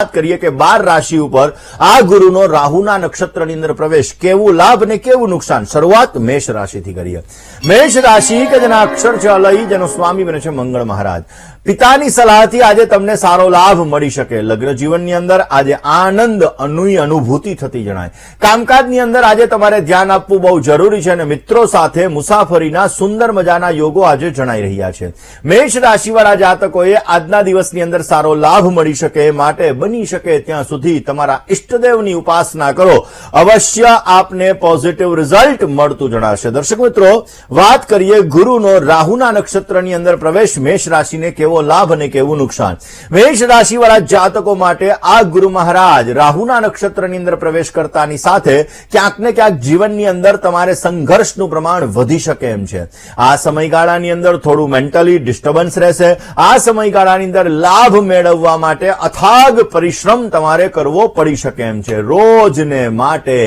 વાત કરીએ કે 12 રાશિ ઉપર આ ગુરુનો રાહુના નક્ષત્રની અંદર પ્રવેશ કેવું લાભ અને કેવું નુકસાન. શરૂઆત મેષ રાશિથી કરીએ. મેષ રાશિ કે જેના અક્ષર છે અલય, જેનો સ્વામી બને છે મંગળ મહારાજ. પિતાની સલાહથી આજે તમને સારો લાભ મળી શકે. લગ્ન જીવનની અંદર આજે આનંદ અનુભૂતિ થતી જણાય. કામકાજની અંદર આજે તમારે ધ્યાન આપવું બહુ જરૂરી છે અને મિત્રો સાથે મુસાફરીના સુંદર મજાના યોગો આજે જણાઈ રહ્યા છે. મેષ રાશિવાળા જાતકોએ આજના દિવસની અંદર સારો લાભ મળી શકે માટે બની શકે ત્યાં સુધી તમારા ઈષ્ટદેવની ઉપાસના કરો. અવશ્ય આપને પોઝિટિવ રિઝલ્ટ મળતું જણાશે. દર્શક મિત્રો, વાત કરીએ ગુરુનો રાહુના નક્ષત્રની અંદર પ્રવેશ મેષ રાશિને કેવો લાભ અને કેવું નુકસાન. મેષ રાશિવાળા જાતકો માટે આ ગુરુ મહારાજ રાહુના નક્ષત્રની અંદર પ્રવેશ કરતાની સાથે ક્યાંક ને ક્યાંક જીવનની અંદર તમારે સંઘર્ષનું પ્રમાણ વધી શકે એમ છે. આ સમયગાળાની અંદર થોડું મેન્ટલી ડિસ્ટર્બન્સ રહેશે. આ સમયગાળાની અંદર લાભ મેળવવા માટે અથાગ પરિશ્રમ તમારે કરવો પડી શકે એમ છે. રોજને માટે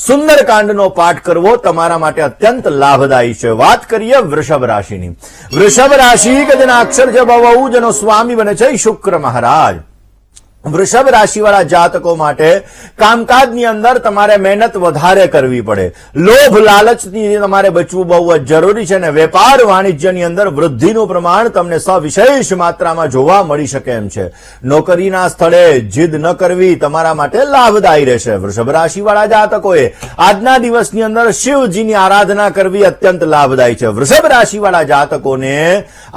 સુંદરકાંડનો પાઠ કરવો તમારા માટે અત્યંત લાભદાયી છે. વાત કરીએ વૃષભ રાશિની. વૃષભ રાશિ કે જેના અક્ષર છે બહુ, જેનો સ્વામી બને છે શુક્ર મહારાજ. વૃષભ રાશિવાળા જાતકો માટે કામકાજની અંદર તમારે મહેનત વધારે કરવી પડે. લોભ લાલચથી તમારે બચવું બહુ જ જરૂરી છે અને વેપાર વાણિજ્યની અંદર વૃદ્ધિનું પ્રમાણ તમને સવિશેષ માત્રામાં જોવા મળી શકે એમ છે. નોકરીના સ્થળે જીદ ન કરવી તમારા માટે લાભદાયી રહેશે. વૃષભ રાશિવાળા જાતકોએ આજના દિવસની અંદર શિવજીની આરાધના કરવી અત્યંત લાભદાયી છે. વૃષભ રાશિવાળા જાતકોને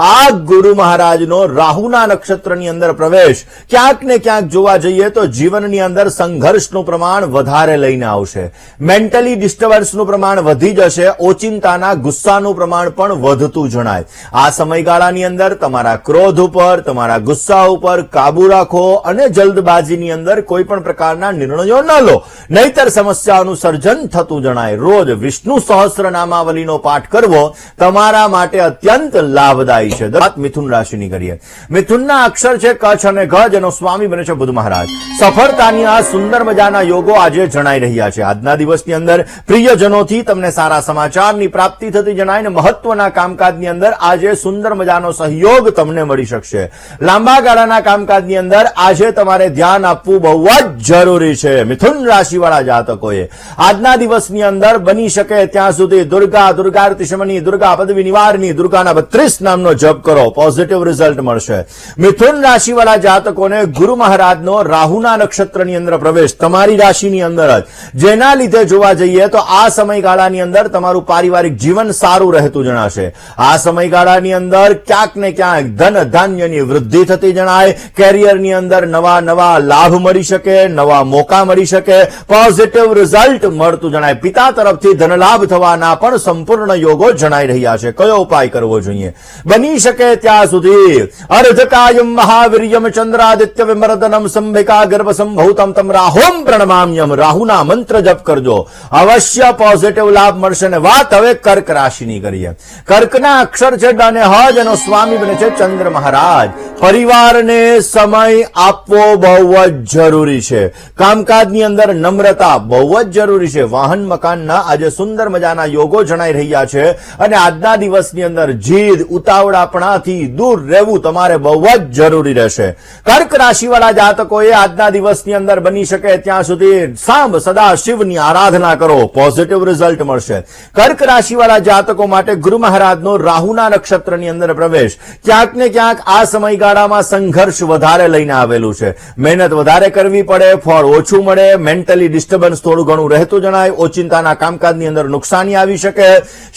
આ ગુરુ મહારાજનો રાહુના નક્ષત્રની અંદર પ્રવેશ ક્યાંક ને ક્યાંક જોવા જઈએ તો જીવનની અંદર સંઘર્ષનું પ્રમાણ વધારે લઈને આવશે. મેન્ટલી ડિસ્ટર્બન્સનું પ્રમાણ વધી જશે. ઓચિંતાના ગુસ્સાનું પ્રમાણ પણ વધતું જણાય. આ સમયગાળાની અંદર તમારા ક્રોધ ઉપર, તમારા ગુસ્સા ઉપર કાબુ રાખો અને જલ્દબાજીની અંદર કોઈ પણ પ્રકારના નિર્ણયો ન લો, નહીતર સમસ્યાઓનું સર્જન થતું જણાય. રોજ વિષ્ણુ સહસ્રનામાવલીનો પાઠ કરવો તમારા માટે અત્યંત લાભદાયી છે. વાત મિથુન રાશિની કરીએ. મિથુનના અક્ષર છે કચ્છ અને ઘ, જેનો સ્વામી બને છે બુધ મહારાજ. સફળતાની આ સુંદર મજાના યોગો આજે જણાઈ રહ્યા છે. આજના દિવસની અંદર પ્રિયજનોથી તમને સારા સમાચારની પ્રાપ્તિ થતી જણાય ને મહત્વના કામકાજની અંદર આજે સુંદર મજાનો સહયોગ તમને મળી શકશે. લાંબા ગાળાના કામકાજની અંદર આજે તમારે ધ્યાન આપવું બહુ જ જરૂરી છે. મિથુન રાશિવાળા જાતકોએ આજના દિવસની અંદર બની શકે ત્યાં સુધી દુર્ગાર્તિશમની, દુર્ગા પદવી નિવારની, દુર્ગાના 32 નામનો જપ કરો. પોઝિટિવ રિઝલ્ટ મળશે. મિથુન રાશિવાળા જાતકોને ગુરુ મહારાજનો રાહુના નક્ષત્રની અંદર પ્રવેશ તમારી રાશિની અંદર જ, જેના લીધે જોવા જઈએ તો આ સમયગાળાની અંદર તમારું પારિવારિક જીવન સારું રહેતું જણાશે. આ સમયગાળાની અંદર ક્યાંક ને ક્યાંક ધન ધાન્યની વૃદ્ધિ થતી જણાય. કેરિયરની અંદર નવા લાભ મળી શકે, નવા મોકા મળી શકે, પોઝિટિવ રિઝલ્ટ મળતું જણાય. પિતા તરફથી ધનલાભ થવાના પણ સંપૂર્ણ યોગો જણાઈ રહ્યા છે. કયો ઉપાય કરવો જોઈએ? બની શકે ત્યાં સુધી અર્ધકાયમ મહાવીર્યમ ચંદ્રાદિત્ય વિમર્દનમ સંભિકા ગર્ભ સંભૂતમ તમ રાહોમ પ્રણમામ્યમ. રાહુના મંત્ર જપ કરજો, અવશ્ય પોઝિટિવ લાભ મળશે. ને વાત હવે કર્ક રાશિની કરીએ. કર્કના અક્ષર છે ડ અને હ, જેનો સ્વામી બને છે ચંદ્ર મહારાજ. પરિવારને સમય આપવો બહુ જ જરૂરી છે. કામકાજની અંદર નમ્રતા બહુ જ જરૂરી છે. વાહન મકાનના આજે સુંદર મજાના યોગો જણાઈ રહ્યા છે અને આજના દિવસની અંદર જીદ, ઉતાવળાપણાથી દૂર રહેવું તમારે બહુ જ જરૂરી રહેશે. કર્ક રાશિવાળા જાતકોએ આજના દિવસની અંદર બની શકે ત્યાં સુધી સાંભ સદા શિવની આરાધના કરો. પોઝિટિવ રિઝલ્ટ મળશે. કર્ક રાશિવાળા જાતકો માટે ગુરુ મહારાજનો રાહુના નક્ષત્રની અંદર પ્રવેશ ક્યાંક ને ક્યાંક આ સમયગાળામાં સંઘર્ષ વધારે લઈને આવેલું છે. મહેનત વધારે કરવી પડે, ફળ ઓછું મળે, મેન્ટલી ડિસ્ટર્બન્સ થોડું ઘણું રહેતું જણાય. ઓચિંતાના કામકાજની અંદર નુકસાની આવી શકે.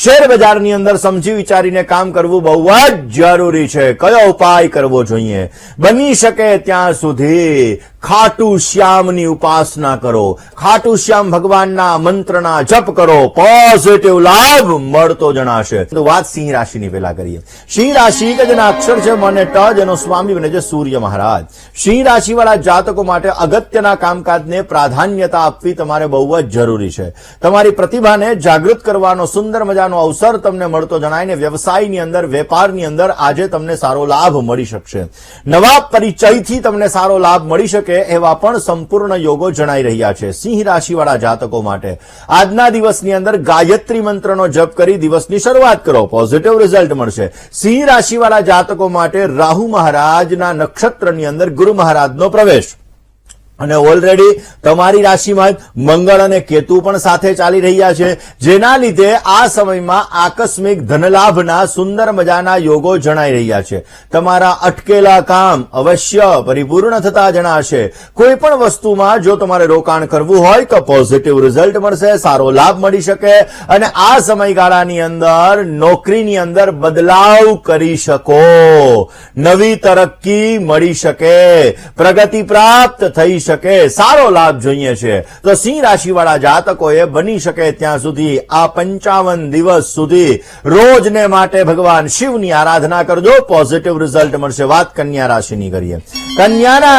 શેર બજારની અંદર સમજી વિચારીને કામ કરવું બહુ જ જરૂરી છે. કયો ઉપાય કરવો જોઈએ? બની શકે ત્યાં સુધી ખાટુ શ્યામની ઉપાસના કરો. ખાટુ શ્યામ ભગવાનના મંત્રના જપ કરો. પોઝિટિવ લાભ મળતો જણાશે. તો વાત સિંહ રાશિની પેલા કરીએ. સિંહ રાશિ કે જેના અક્ષર છે મ અને ટ, જેનો સ્વામી બને છે સૂર્ય મહારાજ. સિંહ રાશિવાળા જાતકો માટે અગત્યના કામકાજને પ્રાધાન્યતા આપવી તમારે બહુ જ જરૂરી છે. તમારી પ્રતિભાને જાગૃત કરવાનો સુંદર મજાનો અવસર તમને મળતો જણાય ને વ્યવસાયની અંદર, વેપારની અંદર આજે તમને સારો લાભ મળી શકશે. નવા પરિચયથી તમને સારો લાભ મળી શકે એવા પણ સંપૂર્ણ યોગો જણાઈ રહ્યા છે. સિંહ રાશિવાળા જાતકો માટે આજના દિવસની અંદર ગાયત્રી મંત્રનો જપ કરી દિવસની શરૂઆત કરો. પોઝિટિવ રિઝલ્ટ મળશે. સિંહ રાશિવાળા જાતકો માટે રાહુ મહારાજના નક્ષત્રની અંદર ગુરુ મહારાજનો પ્રવેશ અને ઓલરેડી તમારી રાશિમાં જ મંગળ અને કેતુ પણ સાથે ચાલી રહ્યા છે, જેના લીધે આ સમયમાં આકસ્મિક ધનલાભના સુંદર મજાના યોગો જણાઈ રહ્યા છે. તમારા અટકેલા કામ અવશ્ય પરિપૂર્ણ થતા જણાશે. કોઈ પણ વસ્તુમાં જો તમારે રોકાણ કરવું હોય તો પોઝિટિવ રિઝલ્ટ મળશે, સારો લાભ મળી શકે અને આ સમયગાળાની અંદર નોકરીની અંદર બદલાવ કરી શકો, નવી તરક્કી મળી શકે, પ્રગતિ પ્રાપ્ત થઈ શકે, સારો લાભ જોઈએ છે. તો સિંહ રાશિવાળા જાતકોએ બની શકે ત્યાં સુધી આ 55 દિવસ સુધી રોજને માટે ભગવાન શિવની આરાધના કરજો, પોઝિટિવ રિઝલ્ટ મળશે. વાત કન્યા રાશિની કરીએ. કન્યાના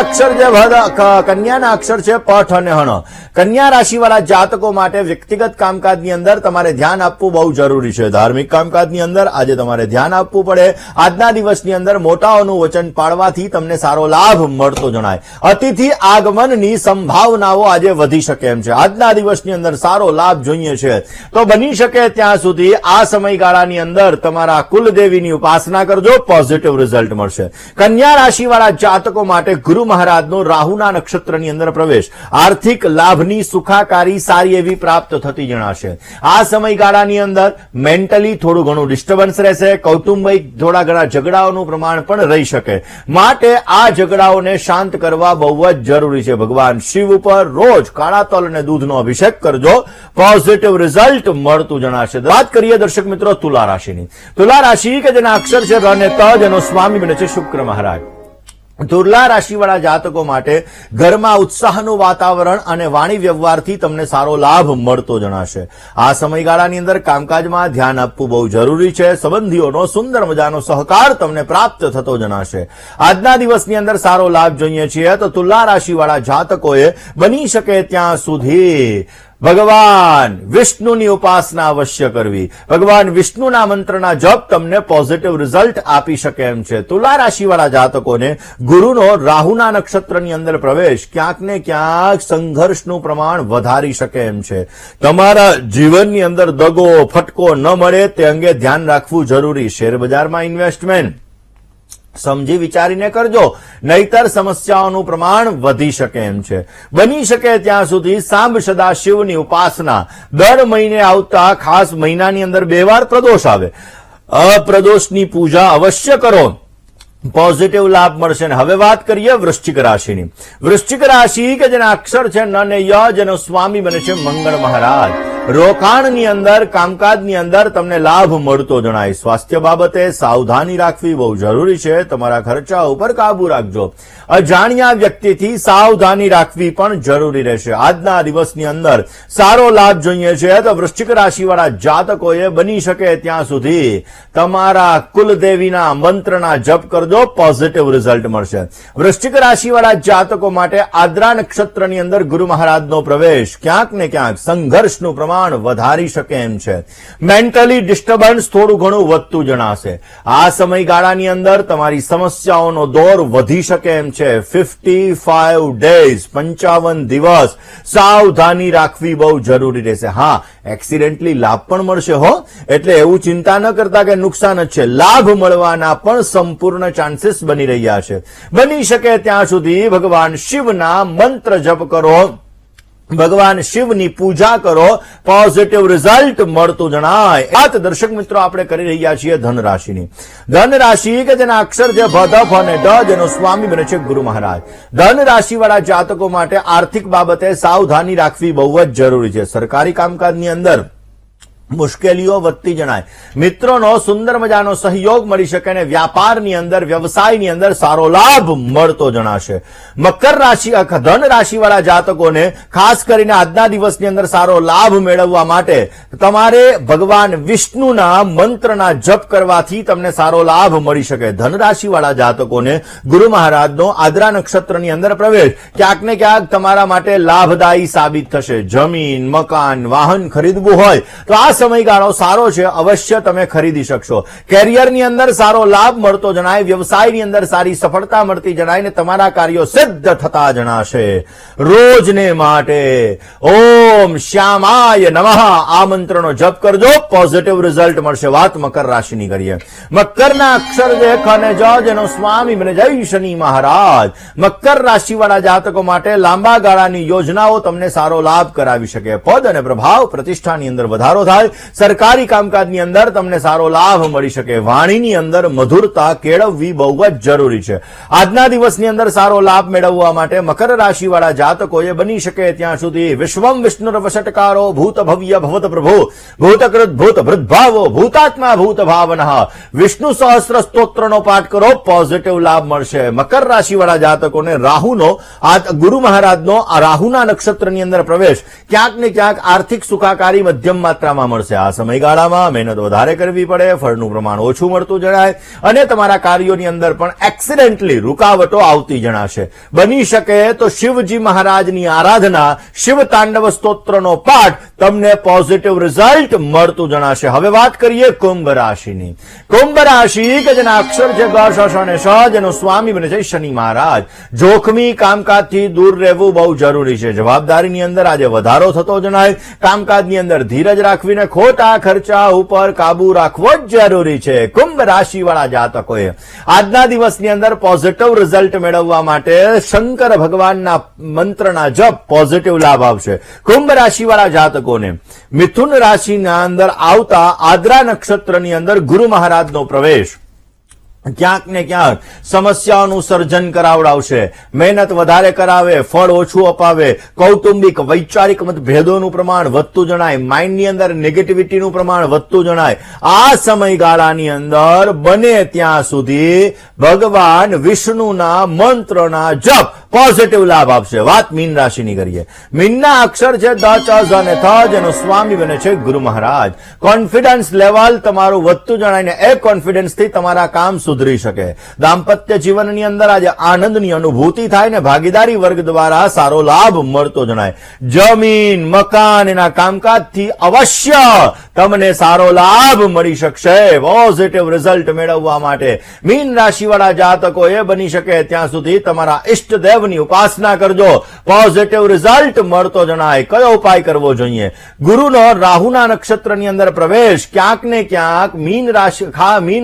અક્ષર છે પઠ અને હણ. કન્યા રાશિવાળા જાતકો માટે વ્યક્તિગત કામકાજની અંદર તમારે ધ્યાન આપવું બહુ જરૂરી છે. ધાર્મિક કામકાજની અંદર આજે તમારે ધ્યાન આપવું પડે. આજના દિવસની અંદર મોટાઓનું વચન પાળવાથી તમને સારો લાભ મળતો જણાય. અતિથિ આગમનની સંભાવનાઓ આજે વધી શકે એમ છે. આજના દિવસની અંદર સારો લાભ જોઈએ છે તો બની શકે ત્યાં સુધી આ સમયગાળાની અંદર તમારા કુલદેવીની ઉપાસના કરજો, પોઝિટિવ રિઝલ્ટ મળશે. કન્યા રાશિવાળા જાતકો માટે ગુરુ મહારાજનો રાહુના નક્ષત્રની અંદર પ્રવેશ આર્થિક લાભની સુખાકારી સારી એવી પ્રાપ્ત થતી જણાશે. આ સમયગાળાની અંદર મેન્ટલી થોડું ઘણું ડિસ્ટર્બન્સ રહેશે, કૌટુંબિક થોડા ઘણા ઝઘડાઓનું પ્રમાણ પણ રહી શકે. માટે આ ઝઘડાઓને શાંત કરવા બહુ જ જરૂરી છે. ભગવાન શિવ ઉપર રોજ કાળા તલ અને દૂધનો અભિષેક કરજો, પોઝિટિવ રિઝલ્ટ મળતું જણાશે. વાત કરીએ દર્શક મિત્રો તુલા રાશિની. તુલા રાશિ કે જેના અક્ષર છે ર અને ત, જેનો સ્વામી બને છે શુક્ર મહારાજ. તુલા રાશિવાળા જાતકો માટે ઘરમાં ઉત્સાહનું વાતાવરણ અને વાણી વ્યવહારથી તમને સારો લાભ મળતો જણાશે. આ સમયગાળાની અંદર કામકાજમાં ધ્યાન આપવું બહુ જરૂરી છે. સંબંધીઓનો સુંદર મજાનો સહકાર તમને પ્રાપ્ત થતો જણાશે. આજના દિવસની અંદર સારો લાભ જોઈએ છીએ તો તુલા રાશિવાળા જાતકોએ બની શકે ત્યાં સુધી ભગવાન વિષ્ણુની ઉપાસના અવશ્ય કરવી. ભગવાન વિષ્ણુના મંત્રના જપ તમને પોઝિટિવ રિઝલ્ટ આપી શકે એમ છે. તુલા રાશિવાળા જાતકોને ગુરુનો રાહુના નક્ષત્રની અંદર પ્રવેશ ક્યાંક ને ક્યાંક સંઘર્ષનું પ્રમાણ વધારી શકે એમ છે. તમારા જીવનની અંદર દગો ફટકો ન મળે તે અંગે ધ્યાન રાખવું જરૂરી. શેરબજારમાં ઇન્વેસ્ટમેન્ટ સમજી વિચારીને કરજો, નહીતર સમસ્યાઓનું પ્રમાણ વધી શકે એમ છે. બની શકે ત્યાં સુધી સાંબ સદાશિવની ઉપાસના દર મહિને આવતા ખાસ મહિનાની અંદર 2 વાર પ્રદોષ આવે, અપ્રદોષની પૂજા અવશ્ય કરો, પોઝિટિવ લાભ મળશે. હવે વાત કરીએ વૃશ્ચિક રાશિની. વૃશ્ચિક રાશિ કે જેના અક્ષર છે ન ને ય, જેનો સ્વામી બને છે મંગળ મહારાજ. રોકાણની અંદર કામકાજની અંદર તમને લાભ મળતો જણાય. સ્વાસ્થ્ય બાબતે સાવધાની રાખવી બહુ જરૂરી છે. તમારા ખર્ચા ઉપર કાબુ રાખજો. અજાણ્યા વ્યક્તિથી સાવધાની રાખવી પણ જરૂરી રહેશે. આજના દિવસની અંદર સારો લાભ જોઈએ છે તો વૃશ્ચિક રાશિવાળા જાતકોએ બની શકે ત્યાં સુધી તમારા કુલદેવીના મંત્રના જપ કરજો, પોઝિટિવ રિઝલ્ટ મળશે. વૃશ્ચિક રાશિવાળા જાતકો માટે આદ્રા નક્ષત્રની અંદર ગુરુ મહારાજનો પ્રવેશ ક્યાંક ને ક્યાંક સંઘર્ષનું પ્રમાણ વધારી શકે એમ છે. મેન્ટલી ડિસ્ટર્બન્સ થોડું ઘણું વધતું જણાશે. આ સમયગાળાની અંદર તમારી સમસ્યાઓનો દોર વધી શકે એમ છે. 55 ડેઝ 55 દિવસ સાવધાની રાખવી બહુ જરૂરી રહેશે. હા, એક્સિડેન્ટલી લાભ પણ મળશે હો, એટલે એવું ચિંતા ન કરતા કે નુકસાન જ છે. લાભ મળવાના પણ સંપૂર્ણ ચાન્સીસ બની રહ્યા છે. બની શકે ત્યાં સુધી ભગવાન શિવના મંત્ર જપ કરો, ભગવાન શિવની પૂજા કરો, પોઝિટિવ રિઝલ્ટ મળતું જણાય. આ દર્શક મિત્રો આપણે કરી રહ્યા છીએ ધન રાશિની. ધન રાશિ કે જેના અક્ષર છે ભ, ધ, ફ અને ડ, જેનો સ્વામી બને છે ગુરુ મહારાજ. ધન રાશિવાળા જાતકો માટે આર્થિક બાબતે સાવધાની રાખવી બહુ જ જરૂરી છે. સરકારી કામકાજની અંદર મુશ્કેલીઓ વધતી જણાય. મિત્રોનો સુંદર મજાનો સહયોગ મળી શકે અને વ્યાપારની અંદર વ્યવસાયની અંદર સારો લાભ મળતો જણાશે. મકર રાશિ ધન રાશિવાળા જાતકોને ખાસ કરીને આજના દિવસની અંદર સારો લાભ મેળવવા માટે તમારે ભગવાન વિષ્ણુના મંત્રના જપ કરવાથી તમને સારો લાભ મળી શકે. ધન રાશિવાળા જાતકોને ગુરુ મહારાજનો આદ્રા નક્ષત્રની અંદર પ્રવેશ ક્યાંક ને ક્યાંક તમારા માટે લાભદાયી સાબિત થશે. જમીન, મકાન, વાહન ખરીદવું હોય તો આ સમયગાળો સારો છે, અવશ્ય તમે ખરીદી શકશો. કેરિયરની અંદર સારો લાભ મળતો જણાય, વ્યવસાયની અંદર સારી સફળતા મળતી જણાય ને તમારા કાર્યો સિદ્ધ થતા જણાશે. રોજને માટે ઓમ શ્યામાય નમઃ આ મંત્રનો જપ કરજો, પોઝિટિવ રિઝલ્ટ મળશે. વાત મકર રાશિની કરીએ. મકરના અક્ષર જે ખ અને જ જેનો સ્વામી બને જય શનિ મહારાજ. મકર રાશિવાળા જાતકો માટે લાંબા ગાળાની યોજનાઓ તમને સારો લાભ કરાવી શકે. પદ અને પ્રભાવ પ્રતિષ્ઠાની અંદર વધારો થાય, સરકારી કામકાજની અંદર તમને સારો લાભ મળી શકે. વાણીની અંદર મધુરતા કેળવવી બહુ જ જરૂરી છે. આજના દિવસની અંદર સારો લાભ મેળવવા માટે મકર રાશિવાળા જાતકોએ બની શકે ત્યાં સુધી વિશ્વમ વિષ્ણુર વશટકારો ભૂત ભવ્ય ભવત પ્રભુ ભૂતકૃત ભૂત વૃદ્ભાવો ભૂતાત્મા ભૂત ભાવનઃ વિષ્ણુ સહસ્ત્ર સ્તોત્રનો પાઠ કરો, પોઝિટિવ લાભ મળશે. મકર રાશિવાળા જાતકોને રાહુનો ગુરુ મહારાજનો રાહુના નક્ષત્રની અંદર પ્રવેશ ક્યાંક ને ક્યાંક આર્થિક સુખાકારી મધ્યમ માત્રામાં મળશે. આ સમયગાળામાં મહેનત વધારે કરવી પડે, ફળનું પ્રમાણ ઓછું મળતું જણાય અને તમારા કાર્યોની અંદર પણ એક્સિડેન્ટલી રૂકાવટો આવતી જણાશે. બની શકે તો શિવજી મહારાજની આરાધના, શિવ તાંડવ સ્તોત્રનો પાઠ તમને પોઝિટિવ રિઝલ્ટ મળતું જણાશે. હવે વાત કરીએ કુંભ રાશિની. કુંભ રાશિ કે જેના અક્ષર છે ગ શ શ અને શ જેનો સ્વામી બને છે શનિ મહારાજ. જોખમી કામકાજથી દૂર રહેવું બહુ જરૂરી છે. જવાબદારીની અંદર આજે વધારો થતો જણાય. કામકાજની અંદર ધીરજ રાખવીને ખોટા ખર્ચા ઉપર કાબુ રાખવો જ જરૂરી છે. કુંભ રાશિવાળા જાતકોએ આજના દિવસની અંદર પોઝિટિવ રિઝલ્ટ મેળવવા માટે શંકર ભગવાનના મંત્રના જપ પોઝિટિવ લાભ આવશે. કુંભ રાશિવાળા જાતકોને મિથુન રાશિના અંદર આવતા આદ્રા નક્ષત્રની અંદર ગુરુ મહારાજનો પ્રવેશ ક્યાંક ને ક્યાંક સમસ્યાઓનું સર્જન કરાવડાવશે. મહેનત વધારે કરાવે, ફળ ઓછું અપાવે, કૌટુંબિક વૈચારિક મતભેદોનું પ્રમાણ વધતું જણાય, માઇન્ડની અંદર નેગેટિવિટીનું પ્રમાણ વધતું જણાય. આ સમયગાળાની અંદર બને ત્યાં સુધી ભગવાન વિષ્ણુના મંત્રના જપ પોઝિટિવ લાભ આપશે. વાત મીન રાશિની કરીએ. મીનના અક્ષર છે દ ચ ઝ અને થ જેનો સ્વામી બને છે ગુરુ મહારાજ. કોન્ફિડન્સ લેવલ તમારું વધતું જણાય ને એ કોન્ફિડન્સથી તમારા કામ સુધરી શકે. દાંપત્ય જીવનની અંદર આજે આનંદની અનુભૂતિ થાય ને ભાગીદારી વર્ગ દ્વારા સારો લાભ મળતો જણાય. જમીન મકાન એના કામકાજથી અવશ્ય તમને સારો લાભ મળી શકશે. પોઝિટિવ રિઝલ્ટ મેળવવા માટે મીન રાશિવાળા જાતકોએ બની શકે ત્યાં સુધી તમારા ઈષ્ટદેવની ઉપાસના કરજો, પોઝિટિવ રિઝલ્ટ મળતો જણાય. કયો ઉપાય કરવો જોઈએ? ગુરુનો રાહુના નક્ષત્રની અંદર પ્રવેશ ક્યાંક ને ક્યાંક મીન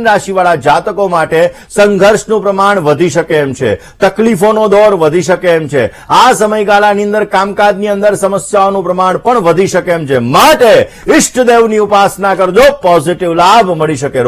રાશિવાળા જાતકો માટે સંઘર્ષનું પ્રમાણ વધી શકે એમ છે, તકલીફોનો દોર વધી શકે એમ છે. આ સમયગાળાની અંદર કામકાજની અંદર સમસ્યાઓનું પ્રમાણ પણ વધી શકે એમ છે. માટે ઈષ્ટદેવની ઉપાસના કરજો, પોઝિટિવ લાભ મળી શકે.